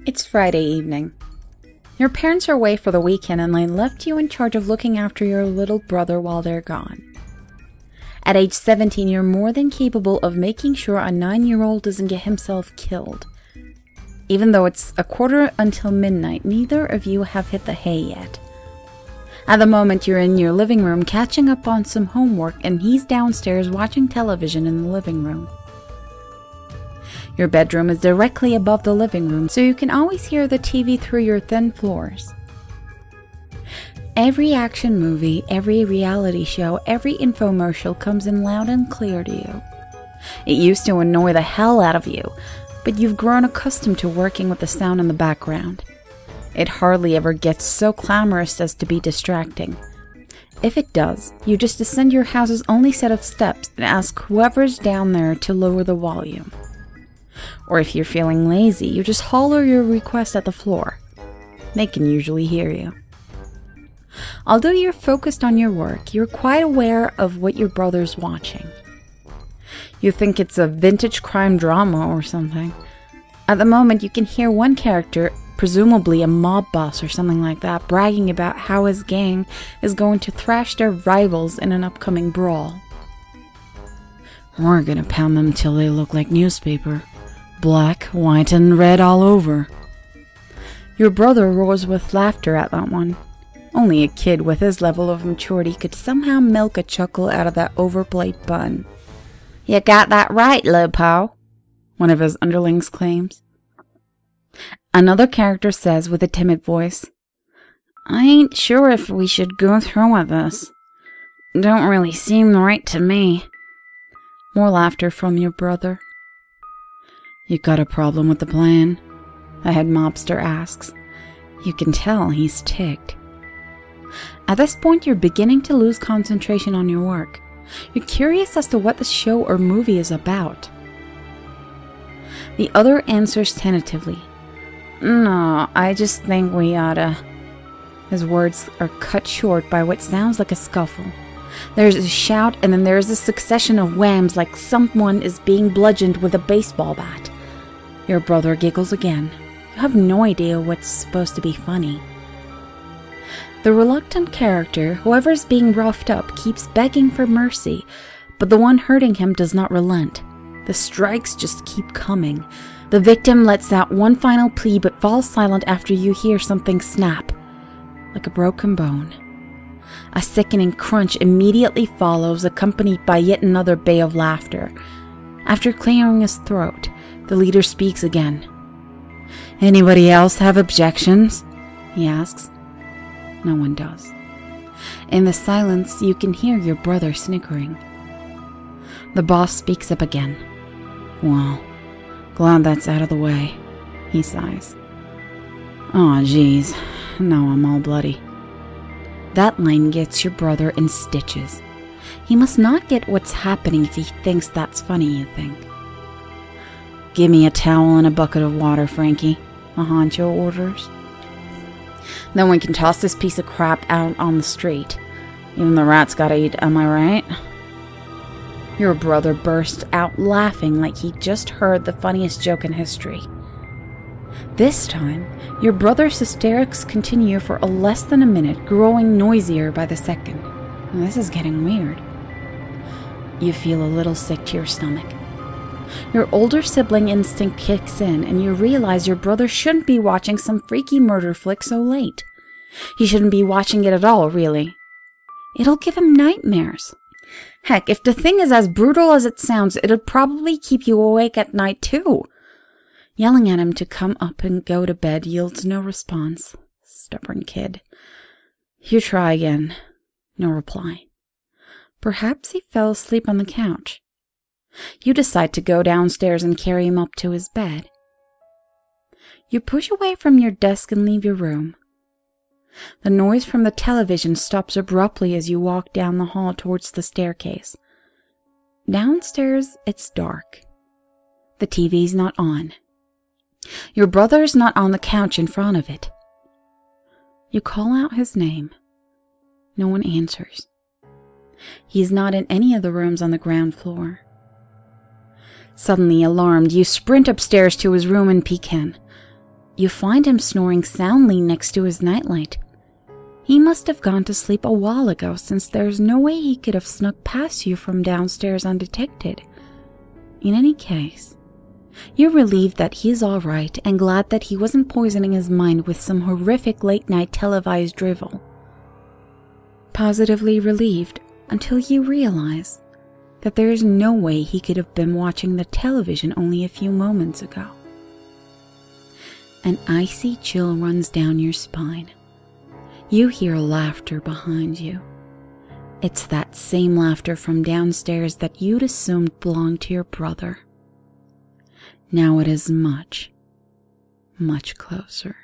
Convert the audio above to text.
It's Friday evening. Your parents are away for the weekend and they left you in charge of looking after your little brother while they're gone. At age 17, you're more than capable of making sure a 9-year-old doesn't get himself killed. Even though it's a quarter until midnight, neither of you have hit the hay yet. At the moment, you're in your living room catching up on some homework and he's downstairs watching television in the living room. Your bedroom is directly above the living room, so you can always hear the TV through your thin floors. Every action movie, every reality show, every infomercial comes in loud and clear to you. It used to annoy the hell out of you, but you've grown accustomed to working with the sound in the background. It hardly ever gets so clamorous as to be distracting. If it does, you just descend your house's only set of steps and ask whoever's down there to lower the volume. Or if you're feeling lazy, you just holler your request at the floor. They can usually hear you. Although you're focused on your work, you're quite aware of what your brother's watching. You think it's a vintage crime drama or something. At the moment, you can hear one character, presumably a mob boss or something like that, bragging about how his gang is going to thrash their rivals in an upcoming brawl. We're gonna pound them till they look like newspaper. Black, white, and red all over. Your brother roars with laughter at that one. Only a kid with his level of maturity could somehow milk a chuckle out of that overplayed bun. You got that right, Lupo, one of his underlings claims. Another character says with a timid voice, I ain't sure if we should go through with this. Don't really seem right to me. More laughter from your brother. You got a problem with the plan? The head mobster asks. You can tell he's ticked. At this point, you're beginning to lose concentration on your work. You're curious as to what the show or movie is about. The other answers tentatively. No, I just think we oughta... His words are cut short by what sounds like a scuffle. There's a shout and then there's a succession of whams like someone is being bludgeoned with a baseball bat. Your brother giggles again. You have no idea what's supposed to be funny. The reluctant character, whoever's being roughed up, keeps begging for mercy, but the one hurting him does not relent. The strikes just keep coming. The victim lets out one final plea but falls silent after you hear something snap, like a broken bone. A sickening crunch immediately follows, accompanied by yet another bay of laughter. After clearing his throat, the leader speaks again. Anybody else have objections? He asks. No one does. In the silence, you can hear your brother snickering. The boss speaks up again. Well, glad that's out of the way, he sighs. Aw, geez, now I'm all bloody. That line gets your brother in stitches. He must not get what's happening if he thinks that's funny, you think. Give me a towel and a bucket of water, Frankie, a honcho orders. Then we can toss this piece of crap out on the street. Even the rats gotta eat, am I right? Your brother bursts out laughing like he just heard the funniest joke in history. This time, your brother's hysterics continue for less than a minute, growing noisier by the second. This is getting weird. You feel a little sick to your stomach. Your older sibling instinct kicks in, and you realize your brother shouldn't be watching some freaky murder flick so late. He shouldn't be watching it at all, really. It'll give him nightmares. Heck, if the thing is as brutal as it sounds, it'll probably keep you awake at night, too. Yelling at him to come up and go to bed yields no response. Stubborn kid. You try again. No reply. Perhaps he fell asleep on the couch. You decide to go downstairs and carry him up to his bed. You push away from your desk and leave your room. The noise from the television stops abruptly as you walk down the hall towards the staircase. Downstairs, it's dark. The TV's not on. Your brother's not on the couch in front of it. You call out his name. No one answers. He's not in any of the rooms on the ground floor. Suddenly alarmed, you sprint upstairs to his room and peek in. You find him snoring soundly next to his nightlight. He must have gone to sleep a while ago, since there's no way he could have snuck past you from downstairs undetected. In any case, you're relieved that he's all right and glad that he wasn't poisoning his mind with some horrific late-night televised drivel. Positively relieved until you realize that there is no way he could have been watching the television only a few moments ago. An icy chill runs down your spine. You hear laughter behind you. It's that same laughter from downstairs that you'd assumed belonged to your brother. Now it is much, much closer.